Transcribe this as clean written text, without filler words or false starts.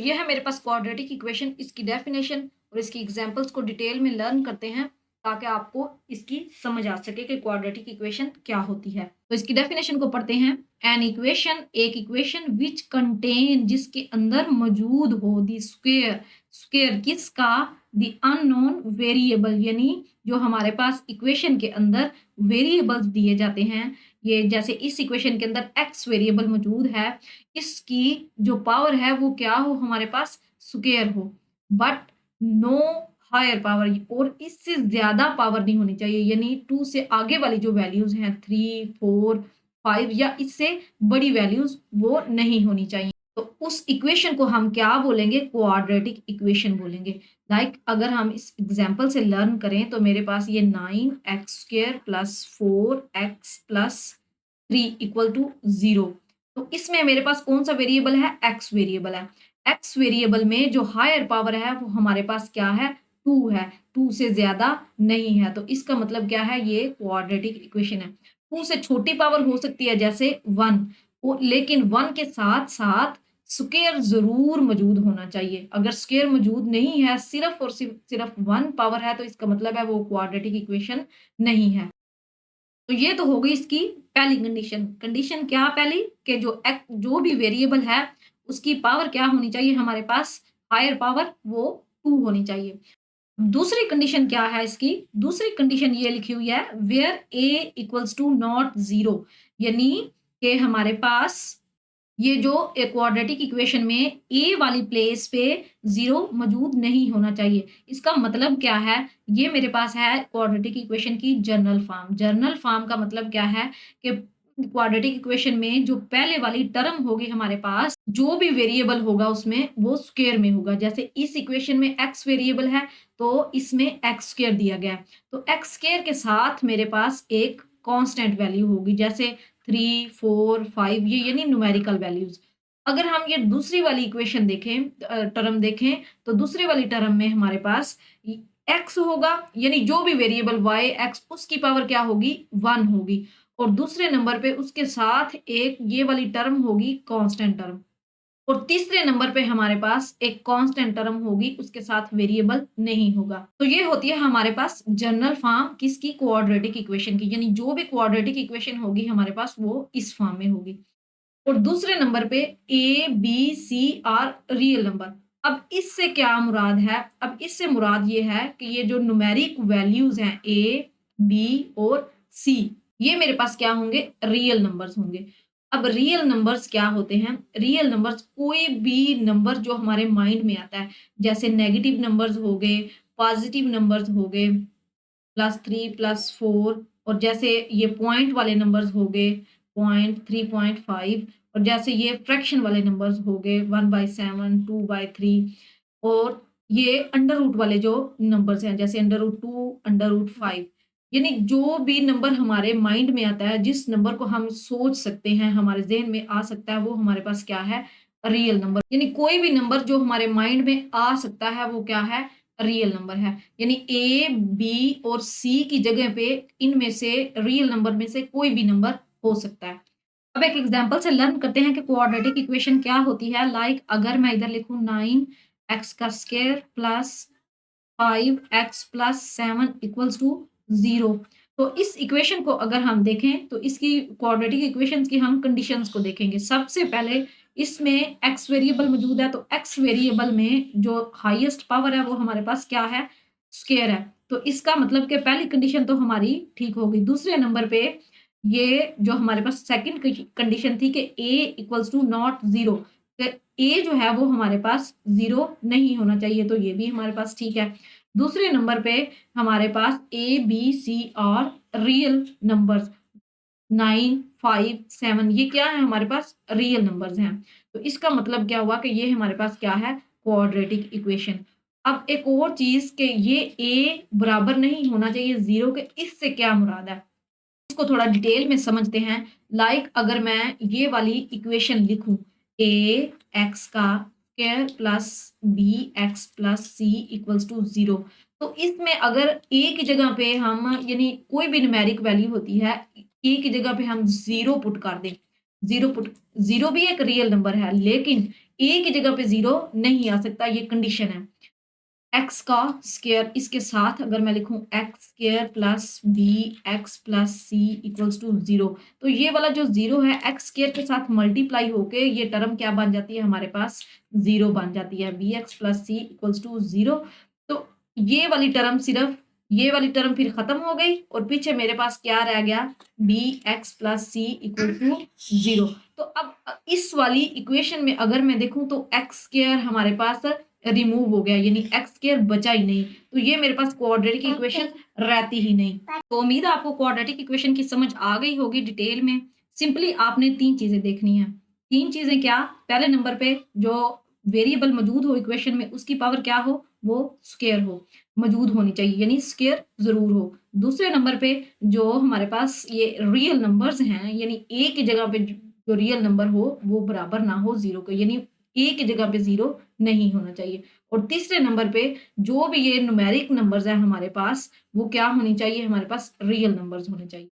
ये है मेरे पास क्वाड्रेटिक इक्वेशन, इसकी डेफिनेशन और इसकी एग्जांपल्स को डिटेल में लर्न करते हैं ताकि आपको इसकी समझ आ सके कि क्वाड्रेटिक इक्वेशन क्या होती है। तो इसकी डेफिनेशन को पढ़ते हैं। एन इक्वेशन, एक इक्वेशन विच कंटेन, जिसके अंदर मौजूद हो, दी स्क्वायर, स्क्वायर किसका, द अननोन वेरिएबल, यानी जो हमारे पास इक्वेशन के अंदर वेरिएबल्स दिए जाते हैं। ये जैसे इस इक्वेशन के अंदर एक्स वेरिएबल मौजूद है, इसकी जो पावर है वो क्या हो, हमारे पास स्क्वायर हो, बट नो हायर पावर, और इससे ज्यादा पावर नहीं होनी चाहिए, यानी 2 से आगे वाली जो वैल्यूज हैं 3, 4, 5 या इससे बड़ी वैल्यूज वो नहीं होनी चाहिए। तो उस इक्वेशन को हम क्या बोलेंगे, क्वाड्रेटिक इक्वेशन बोलेंगे। लाइक अगर हम इस एग्जांपल से लर्न करें तो मेरे पास ये 9x² plus 4x plus 3 equal to 0। तो इसमें मेरे पास कौन सा वेरिएबल है, एक्स वेरिएबल है। एक्स वेरिएबल में जो हायर पावर है वो हमारे पास क्या है, 2 है, 2 से ज्यादा नहीं है। तो इसका मतलब क्या है, ये क्वाड्रेटिक इक्वेशन है। 2 से छोटी पावर हो सकती है जैसे 1, लेकिन 1 के साथ साथ स्क्वायर जरूर मौजूद होना चाहिए। अगर स्क्वायर मौजूद नहीं है, सिर्फ और सिर्फ 1 पावर है, तो इसका मतलब है वो क्वाड्रेटिक इक्वेशन नहीं है। तो ये तो हो गई इसकी पहली कंडीशन। कंडीशन क्या पहली, कि जो भी वेरिएबल है उसकी पावर क्या होनी चाहिए, हमारे पास हायर पावर वो 2 होनी चाहिए। दूसरी कंडीशन क्या है इसकी, दूसरी कंडीशन ये लिखी हुई है, where a equals to not 0, यानी कि हमारे पास ये जो क्वाड्रेटिक इक्वेशन में ए वाली प्लेस पे 0 मौजूद नहीं होना चाहिए। इसका मतलब क्या है, ये मेरे पास है क्वाड्रेटिक इक्वेशन की जनरल फॉर्म। जनरल फॉर्म का मतलब क्या है कि क्वाड्रेटिक इक्वेशन में जो पहले वाली टर्म होगी हमारे पास, जो भी वेरिएबल होगा उसमें वो स्क्वायर में होगा। जैसे इस इक्वेशन में एक्स वेरिएबल है तो इसमें एक्स स्क्वायर दिया गया है, तो एक्स स्क्वायर के साथ मेरे पास एक कांस्टेंट वैल्यू होगी, जैसे 3, 4, 5, ये यानी न्यूमेरिकल वैल्यूज। अगर हम ये दूसरी वाली इक्वेशन देखें, टर्म देखें, तो दूसरी वाली टर्म में हमारे पास एक्स होगा, यानी जो भी वेरिएबल वाई एक्स, उसकी पावर क्या होगी, 1 होगी, और दूसरे नंबर पे उसके साथ एक ये वाली टर्म होगी कांस्टेंट टर्म, और तीसरे नंबर पे हमारे पास एक कांस्टेंट टर्म होगी, उसके साथ वेरिएबल नहीं होगा। तो ये होती है हमारे पास जनरल फॉर्म किसकी, क्वाड्रेटिक इक्वेशन की, यानी जो भी क्वाड्रेटिक इक्वेशन होगी हमारे पास वो इस फॉर्म में होगी। और दूसरे नंबर पे a b c are real number. अब इससे क्या मुराद है, अब इससे मुराद ये है कि ये जो न्यूमेरिक वैल्यूज हैं ए, बी और सी, ये मेरे पास क्या होंगे, रियल नंबर्स होंगे। अब रियल नंबर्स क्या होते हैं, रियल नंबर्स कोई भी नंबर जो हमारे माइंड में आता है, जैसे नेगेटिव नंबर्स हो गए, पॉजिटिव नंबर्स हो गए, +3, +4, और जैसे ये पॉइंट वाले नंबर्स हो गए, पॉइंट, 3.5, और जैसे ये फ्रैक्शन वाले नंबर्स हो गए, 1/7, 2/3, और ये अंडर रूट वाले जो नंबर्स हैं, जैसे √2, √5, यानी जो भी नंबर हमारे माइंड में आता है, जिस नंबर को हम सोच सकते हैं, हमारे ज़हन में आ सकता है, वो हमारे पास क्या है, रियल नंबर। यानी कोई भी नंबर जो हमारे माइंड में आ सकता है वो क्या है, रियल नंबर है। यानी ए, बी और सी की जगह पे इनमें से रियल नंबर में से कोई भी नंबर हो सकता है। अब एक एग्जांपल से लर्न करते हैं कि क्वाड्रेटिक इक्वेशन क्या होती है। लाइक अगर मैं इधर लिखूं 9x² plus 5x plus 7 equals to 0, तो इस इक्वेशन को अगर हम देखें तो इसकी क्वाड्रेटिक इक्वेशंस की हम कंडीशंस को देखेंगे। सबसे पहले इसमें एक्स वेरिएबल मौजूद है, तो एक्स वेरिएबल में जो हाईएस्ट पावर है वो हमारे पास क्या है, स्क्वायर है। तो इसका मतलब कि पहली कंडीशन तो हमारी ठीक हो गई। दूसरे नंबर पे ये जो हमारे पास सेकंड कंडीशन थी कि ए इक्वल्स टू नॉट 0, ए जो है वो हमारे पास 0 नहीं होना चाहिए, तो ये भी हमारे पास ठीक है। दूसरे नंबर पे हमारे पास ए बी सी और रियल नंबर्स 9, 5, 7, ये क्या है, हमारे पास रियल नंबर्स हैं। तो इसका मतलब क्या हुआ कि ये हमारे पास क्या है, क्वाड्रेटिक इक्वेशन। अब एक और चीज कि ये ए बराबर नहीं होना चाहिए 0 के, इससे क्या मुराद है, इसको थोड़ा डिटेल में समझते हैं। लाइक अगर मैं ये वाली इक्वेशन लिखूं, ए एक्स का square plus b x plus c equals to 0, तो इसमें अगर ए की जगह पे हम, यानी कोई भी न्यूमेरिक वैल्यू होती है, ए की जगह पे हम 0 पुट कर दें, 0 पुट, 0 भी एक रियल नंबर है, लेकिन ए की जगह पे 0 नहीं आ सकता, ये कंडीशन है। एक्स का स्क्वायर इसके साथ अगर मैं लिखूं x square plus b x plus c equals to 0, तो ये वाला जो 0 है एक्स स्क्वायर के साथ मल्टीप्लाई होके ये टर्म क्या बन जाती है हमारे पास 0 बन जाती है, b x plus c equals to 0। तो ये वाली टर्म सिर्फ ये वाली टर्म फिर खत्म हो गई और पीछे मेरे पास क्या रह गया, b x plus c equal to 0। तो अब इस वाली इक्वेशन में अगर मैं देखूं तो एक्स स्क्वायर हमारे पास रिमूव हो गया, यानी एक्स स्क्वायर बचा ही नहीं, तो ये मेरे पास क्वाड्रेटिक इक्वेशन रहती ही नहीं। तो उम्मीद है आपको क्वाड्रेटिक इक्वेशन की समझ आ गई होगी डिटेल में। सिंपली आपने 3 चीजें देखनी है। 3 चीजें क्या? पहले नंबर पे जो वेरिएबल मौजूद हो इक्वेशन में उसकी पावर क्या हो, वो स्क्वायर हो, मौजूद होनी चाहिए, यानी स्क्वायर जरूर हो। दूसरे नंबर पे जो हमारे पास ये रियल नंबर्स हैं, यानी ए की जगह पे जो रियल नंबर हो वो बराबर ना हो 0 के, यानी ए की जगह पे 0 नहीं होना चाहिए। और तीसरे नंबर पे जो भी ये न्यूमेरिक नंबर्स हैं हमारे पास, वो क्या होनी चाहिए, हमारे पास रियल नंबर्स होने चाहिए।